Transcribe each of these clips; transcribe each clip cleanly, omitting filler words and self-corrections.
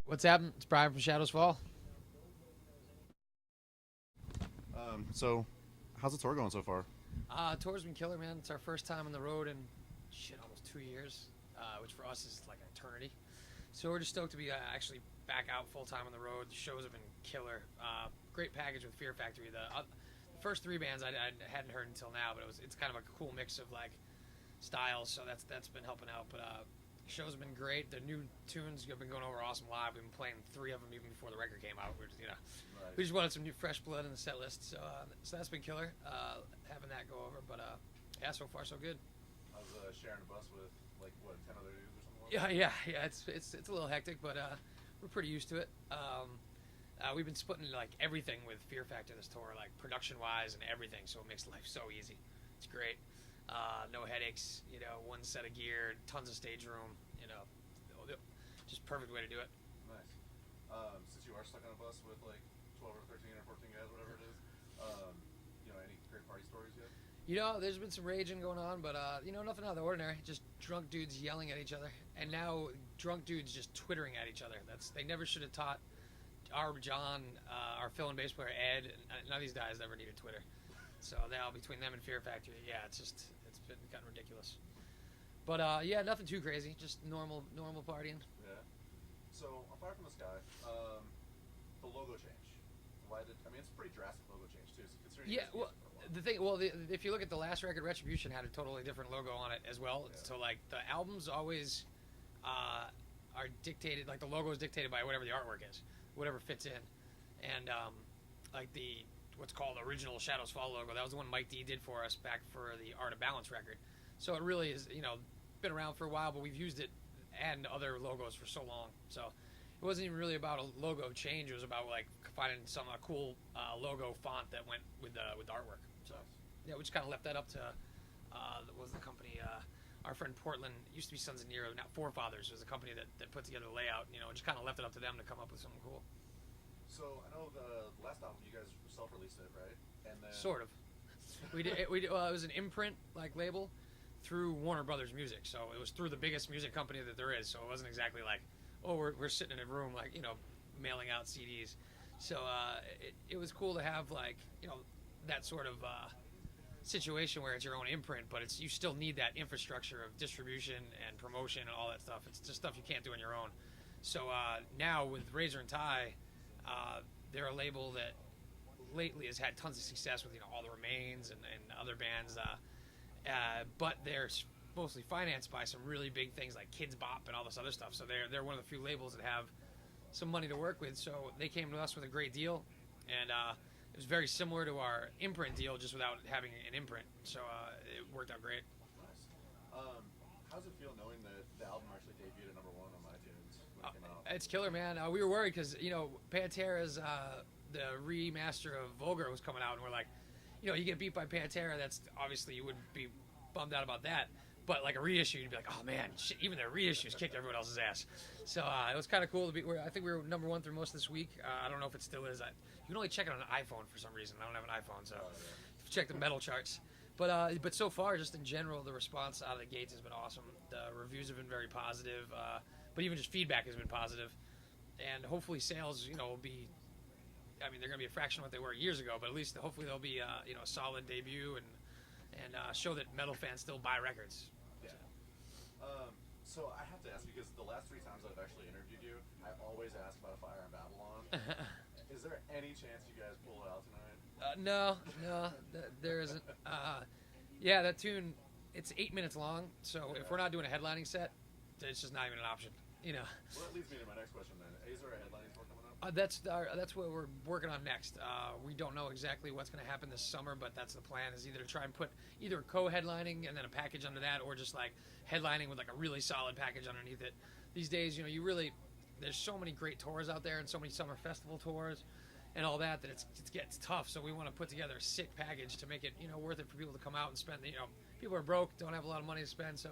What's happening? It's Brian from Shadows Fall. So, how's the tour going so far? Tour's been killer, man. It's our first time on the road in almost 2 years, which for us is like an eternity. So we're just stoked to be actually back out full time on the road. The shows have been killer. Great package with Fear Factory. The first three bands I hadn't heard until now, but it's kind of a cool mix of like styles. So that's been helping out. But shows have been great. The new tunes have been going over awesome live. We've been playing three of them even before the record came out. We just wanted some new fresh blood in the set list. So that's been killer. Having that go over, but yeah, so far so good. I was sharing a bus with like what 10 other dudes or something. Yeah. It's a little hectic, but we're pretty used to it. We've been splitting like everything with Fear Factor this tour, like production wise and everything. So it makes life so easy. It's great. No headaches. One set of gear, tons of stage room. Just perfect way to do it. Nice. Since you are stuck on a bus with like 12 or 13 or 14 guys, whatever it is, any great party stories yet? There's been some raging going on, but nothing out of the ordinary. Just drunk dudes yelling at each other, and now drunk dudes just twittering at each other. They never should have taught our John, our fill and bass player Ed. None of these guys ever needed Twitter. So now between them and Fear Factory, yeah, it's been gotten ridiculous. But yeah, nothing too crazy. Just normal partying. Yeah. So, on Fire from the Sky, the logo change. It's a pretty drastic logo change too. So considering Yeah, well, if you look at the last record, Retribution had a totally different logo on it as well. Yeah. So like the albums always are dictated, like the logo is dictated by whatever the artwork is, whatever fits in, and like what's called the original Shadows Fall logo, that was the one Mike D did for us back for the Art of Balance record. So it really is, been around for a while, but we've used it and other logos for so long. So it wasn't even really about a logo change. It was about like finding some cool logo font that went with the artwork. So yeah, we just kind of left that up to what was the company? Our friend Portland, used to be Sons of Nero, now Forefathers was the company that put together the layout. Just kind of left it up to them to come up with something cool. So I know the last album you guys self-released it, right? And then sort of. We did. It was an imprint like label through Warner Brothers Music, so it was through the biggest music company that there is. So it wasn't exactly like, oh, we're sitting in a room like mailing out CDs. So it was cool to have like that sort of situation where it's your own imprint, but you still need that infrastructure of distribution and promotion and all that stuff. It's just stuff you can't do on your own. So now with Razor and Tie, they're a label that lately has had tons of success with All the Remains and other bands, but they're mostly financed by some really big things like Kids Bop and all this other stuff. So they're one of the few labels that have some money to work with. So they came to us with a great deal, and it was very similar to our imprint deal, just without having an imprint. So it worked out great. Nice. How does it feel knowing that the album actually debuted at number one on iTunes when it came out? It's killer, man. We were worried because Pantera's the remaster of Vulgar was coming out, and we're like, you get beat by Pantera, that's obviously you would be bummed out about that. But like a reissue, you'd be like, oh man, shit, even their reissues kicked everyone else's ass. So it was kind of cool to be. I think we were number one through most of this week. I don't know if it still is. You can only check it on an iPhone for some reason. I don't have an iPhone, so check the metal charts. But so far, just in general, the response out of the gates has been awesome. The reviews have been very positive, but even just feedback has been positive. And hopefully sales, will be. They're going to be a fraction of what they were years ago, but at least hopefully they'll be a solid debut and show that metal fans still buy records. Yeah. So I have to ask, because the last 3 times I've actually interviewed you, I always ask about A Fire in Babylon. Is there any chance you guys pull it out tonight? No, there isn't. Yeah, that tune, it's 8 minutes long, so if we're not doing a headlining set, it's just not even an option. Well, that leads me to my next question then. Is there a headlining tour coming up? That's what we're working on next. We don't know exactly what's going to happen this summer, but that's the plan, is either to try and put either co-headlining and then a package under that, or just like headlining with like a really solid package underneath it. These days, there's so many great tours out there and so many summer festival tours and all that it gets tough. So we want to put together a sick package to make it worth it for people to come out and spend. People are broke, don't have a lot of money to spend, so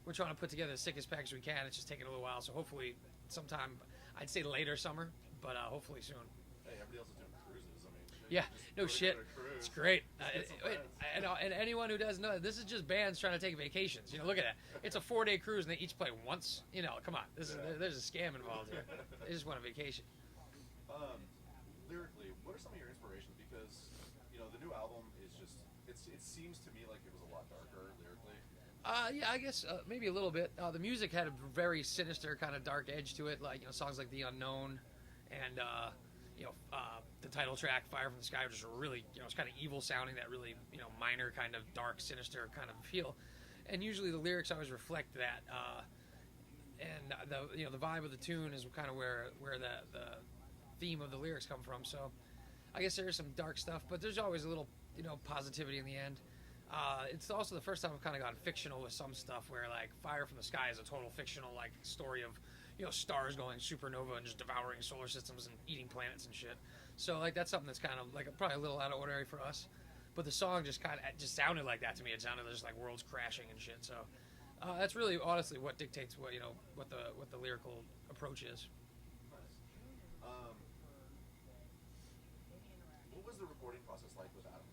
we're trying to put together the sickest package we can. It's just taking a little while, so hopefully sometime, I'd say later summer, but hopefully soon. Hey, everybody else is doing cruises. Yeah, Just no go shit. on a cruise. It's great. Just get some friends. And anyone who doesn't know, this is just bands trying to take vacations. You know, look at that. It's a 4-day cruise, and they each play once. You know, come on. There's a scam involved here. They just want a vacation. Lyrically, what are some of your inspirations? Because the new album is just it seems to me like it was a lot darker lyrically. Yeah, I guess maybe a little bit. The music had a very sinister kind of dark edge to it, like songs like "The Unknown," and the title track "Fire from the Sky," which is really it's kind of evil sounding, that really minor kind of dark, sinister kind of feel. And usually the lyrics always reflect that. And the vibe of the tune is kind of where the theme of the lyrics come from. So I guess there is some dark stuff, but there's always a little positivity in the end. It's also the first time I've kind of gone fictional with some stuff, where like "Fire from the Sky" is a total fictional like story of stars going supernova and just devouring solar systems and eating planets and shit. So like that's something that's kind of like probably a little out of ordinary for us, but the song just kind of sounded like that to me. It sounded just like worlds crashing and shit. So that's really honestly what dictates what what the lyrical approach is. Nice. What was the recording process like with Adam?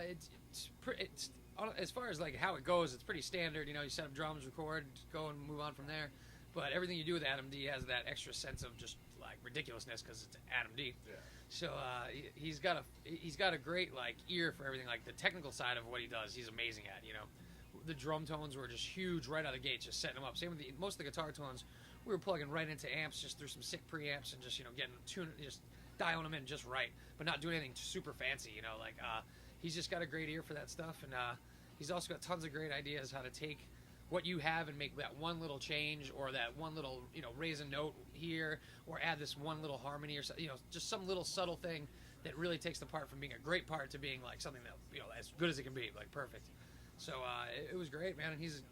It's as far as like how it goes, it's pretty standard. You set up drums, record, go and move on from there. But everything you do with Adam D has that extra sense of just like ridiculousness because it's Adam D. Yeah. So he's got a great like ear for everything. Like the technical side of what he does, he's amazing at. The drum tones were just huge right out of the gate, just setting them up. Same with most of the guitar tones, we were plugging right into amps just through some sick preamps and just getting just dialing them in just right, but not doing anything super fancy. He's just got a great ear for that stuff, and he's also got tons of great ideas how to take what you have and make that one little change, or that one little raise a note here, or add this one little harmony, or just some little subtle thing that really takes the part from being a great part to being like something that as good as it can be, like perfect. So it was great, man, and he's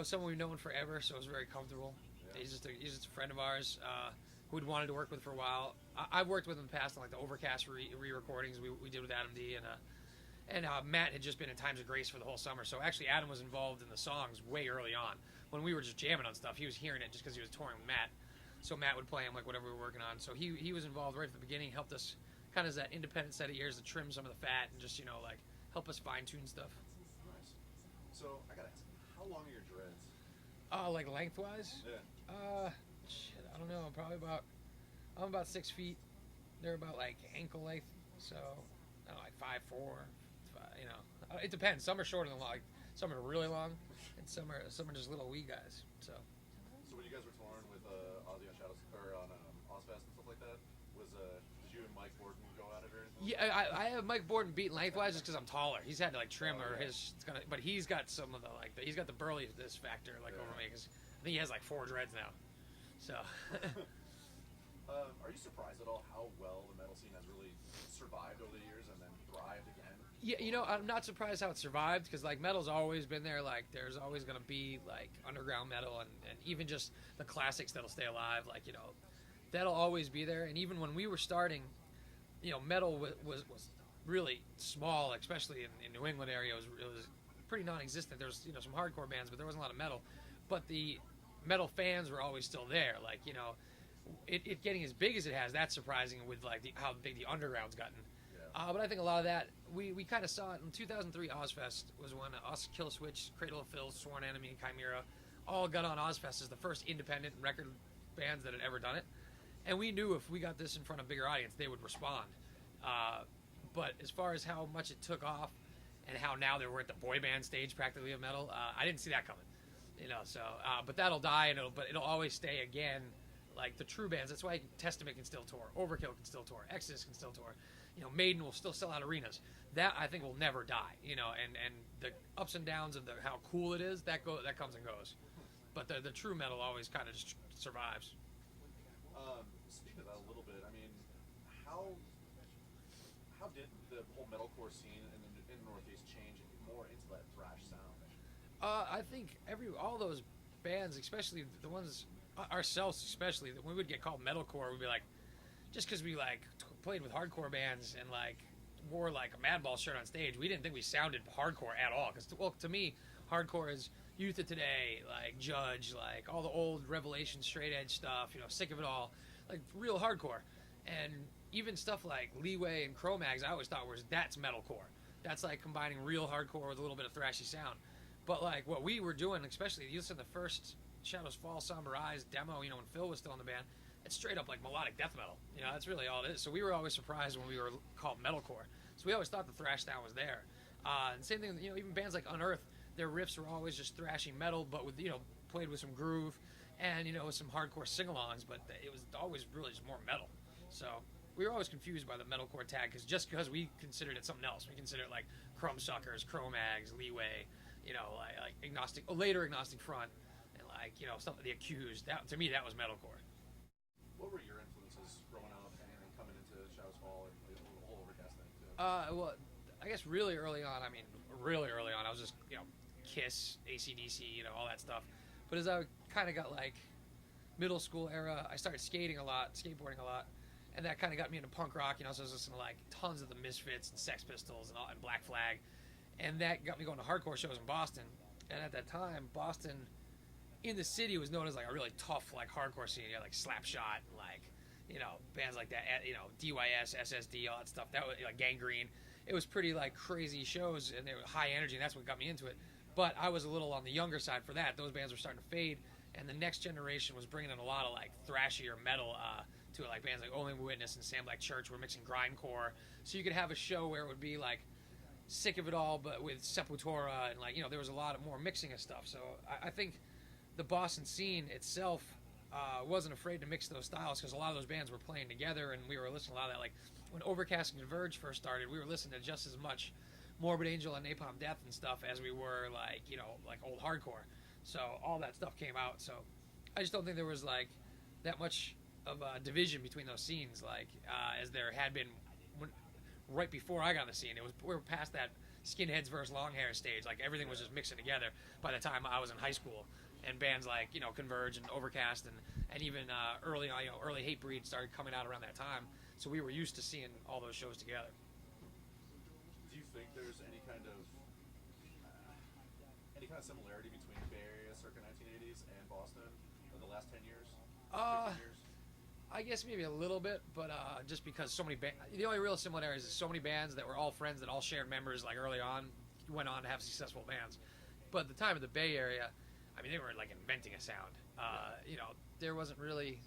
someone we've known forever, so it was very comfortable. Yeah. He's just a friend of ours who we'd wanted to work with for a while. I've worked with him in the past on like the Overcast re-recordings we did with Adam D, and Matt had just been in Times of Grace for the whole summer. So actually Adam was involved in the songs way early on. When we were just jamming on stuff, he was hearing it just because he was touring with Matt. So Matt would play him like whatever we were working on. So he was involved right at the beginning, helped us kind of as that independent set of ears to trim some of the fat and just like help us fine tune stuff. Nice. So I gotta ask, how long are your dreads? Like lengthwise? Yeah. Shit, I don't know. I'm about 6 feet. They're about like ankle length. So I don't know, like 5'4". It depends. Some are shorter than long. Some are really long, and some are just little wee guys. So when you guys were touring with Ozzy on Shadows or on Ozfest and stuff like that, did you and Mike Borden go at it or anything? Yeah, I have Mike Borden beaten lengthwise just because I'm taller. He's had to like trim but he's got some of the he's got the burliness factor over me, because I think he has like 4 dreads now. So. Are you surprised at all how well the metal scene has really survived over the years and then thrived again? Yeah, I'm not surprised how it survived, because like metal's always been there. Like there's always gonna be like underground metal and even just the classics that'll stay alive. Like that'll always be there. And even when we were starting, metal was really small, especially in New England area. It was pretty non-existent. There was some hardcore bands, but there wasn't a lot of metal. But the metal fans were always still there. Like it getting as big as it has, that's surprising with like how big the underground's gotten. Yeah. But I think a lot of that we kind of saw it in 2003. Ozfest was when us, Killswitch, Cradle of Filth, Sworn Enemy, and Chimera all got on Ozfest as the first independent record bands that had ever done it. And we knew if we got this in front of a bigger audience, they would respond. But as far as how much it took off and how now we're at the boy band stage practically of metal, I didn't see that coming. So but that'll die, and it'll always stay again. Like the true bands, that's why Testament can still tour, Overkill can still tour, Exodus can still tour, Maiden will still sell out arenas. That I think will never die, and the ups and downs of how cool it is, that comes and goes, but the true metal always kind of just survives. Speaking of that a little bit, I mean, how did the whole metalcore scene in the Northeast change more into that thrash sound? I think all those bands, especially the ones ourselves, especially when we would get called metalcore, we'd be like, just because we like played with hardcore bands and like wore like a Madball shirt on stage, we didn't think we sounded hardcore at all. Because to me, hardcore is Youth of Today, like Judge, like all the old Revelation straight edge stuff. Sick of it all, like real hardcore. And even stuff like Leeway and Cro-Mags, I always thought that's metalcore. That's like combining real hardcore with a little bit of thrashy sound. But like what we were doing, especially you listen to the first Shadows Fall, Somber Eyes demo, when Phil was still in the band, it's straight up like melodic death metal. That's really all it is. So we were always surprised when we were called metalcore. So we always thought the thrash sound was there. And same thing, even bands like Unearth, their riffs were always just thrashy metal, but with played with some groove and with some hardcore sing-alongs. But it was always really just more metal. So we were always confused by the metalcore tag because we considered it something else. We considered it like Crumbsuckers, Cro-Mags, Leeway, like Agnostic, later Agnostic Front, and like stuff like The Accused. That to me that was metalcore. What were your influences growing up and coming into Shadows Fall and the whole Overcast thing too? Well, I guess really early on. I mean, really early on, I was just Kiss, AC/DC, all that stuff. But as I kind of got like middle school era, I started skating a lot, skateboarding a lot. And that kind of got me into punk rock, so I was listening to like tons of the Misfits and Sex Pistols and Black Flag, and that got me going to hardcore shows in Boston. And at that time, Boston, in the city, was known as like a really tough like hardcore scene. You had like Slapshot, and like bands like that, DYS, SSD, all that stuff. That was like Gangrene. It was pretty like crazy shows, and they were high energy, and that's what got me into it. But I was a little on the younger side for that. Those bands were starting to fade, and the next generation was bringing in a lot of like thrashier metal. To it, like bands like Only Witness and Sam Black Church were mixing grindcore, so you could have a show where it would be like Sick of It All, but with Sepultura, and like there was a lot of more mixing of stuff. So I think the Boston scene itself wasn't afraid to mix those styles because a lot of those bands were playing together, and we were listening to a lot of that. Like when Overcast and Converge first started, we were listening to just as much Morbid Angel and Napalm Death and stuff as we were like like old hardcore. So all that stuff came out. So I just don't think there was like that much of a division between those scenes, like as there had been right before I got on the scene. We were past that skinheads versus long hair stage. Like everything was just mixing together by the time I was in high school, and bands like Converge and Overcast and even early early Hatebreed started coming out around that time. So we were used to seeing all those shows together. Do you think there's any kind of similarity between the Bay Area circa 1980s and Boston in the last 10 years? 15 years? I guess maybe a little bit, but just because so many the only real similarities is so many bands that were all friends that all shared members like early on went on to have successful bands. But at the time of the Bay Area, I mean, they were like inventing a sound. There wasn't really,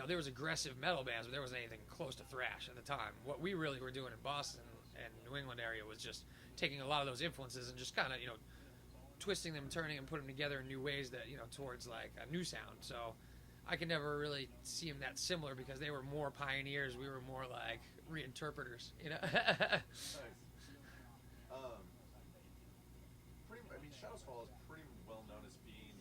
there was aggressive metal bands, but there wasn't anything close to thrash at the time. What we really were doing in Boston and New England area was just taking a lot of those influences and just kind of twisting them, turning them, putting them together in new ways that towards like a new sound. So I can never really see them that similar because they were more pioneers. We were more like reinterpreters, Nice. Shadows Fall is pretty well known as being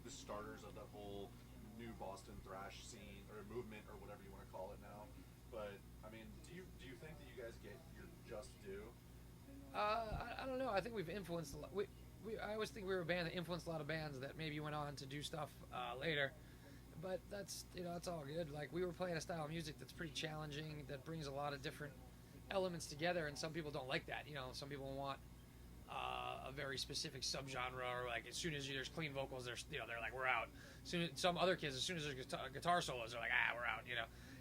the starters of that whole new Boston thrash scene or movement or whatever you want to call it now. But I mean, do you think that you guys get your just due? I don't know. I think we've influenced a lot. I always think we were a band that influenced a lot of bands that maybe went on to do stuff later. But that's it's all good. Like we were playing a style of music that's pretty challenging, that brings a lot of different elements together, and some people don't like that. Some people want a very specific subgenre, or like as soon as there's clean vocals, they're like we're out. Some other kids, as soon as there's guitar solos, they're like we're out.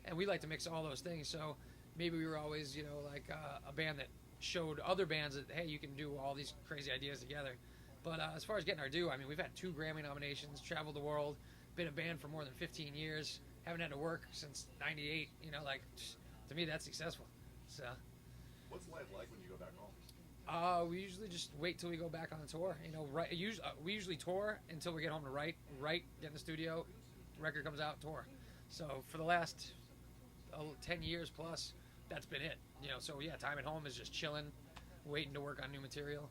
And we like to mix all those things. So maybe we were always like a band that showed other bands that hey, you can do all these crazy ideas together. But as far as getting our due, I mean, we've had 2 Grammy nominations, traveled the world, been a band for more than 15 years, haven't had to work since '98. Like to me that's successful. So what's life like when you go back home? We usually just wait till we go back on the tour. We usually tour until we get home to write, get in the studio, record comes out, tour. So for the last 10 years plus, that's been it. So yeah, time at home is just chilling, waiting to work on new material,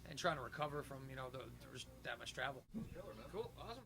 and trying to recover from that much travel. Killer, man. Cool, awesome.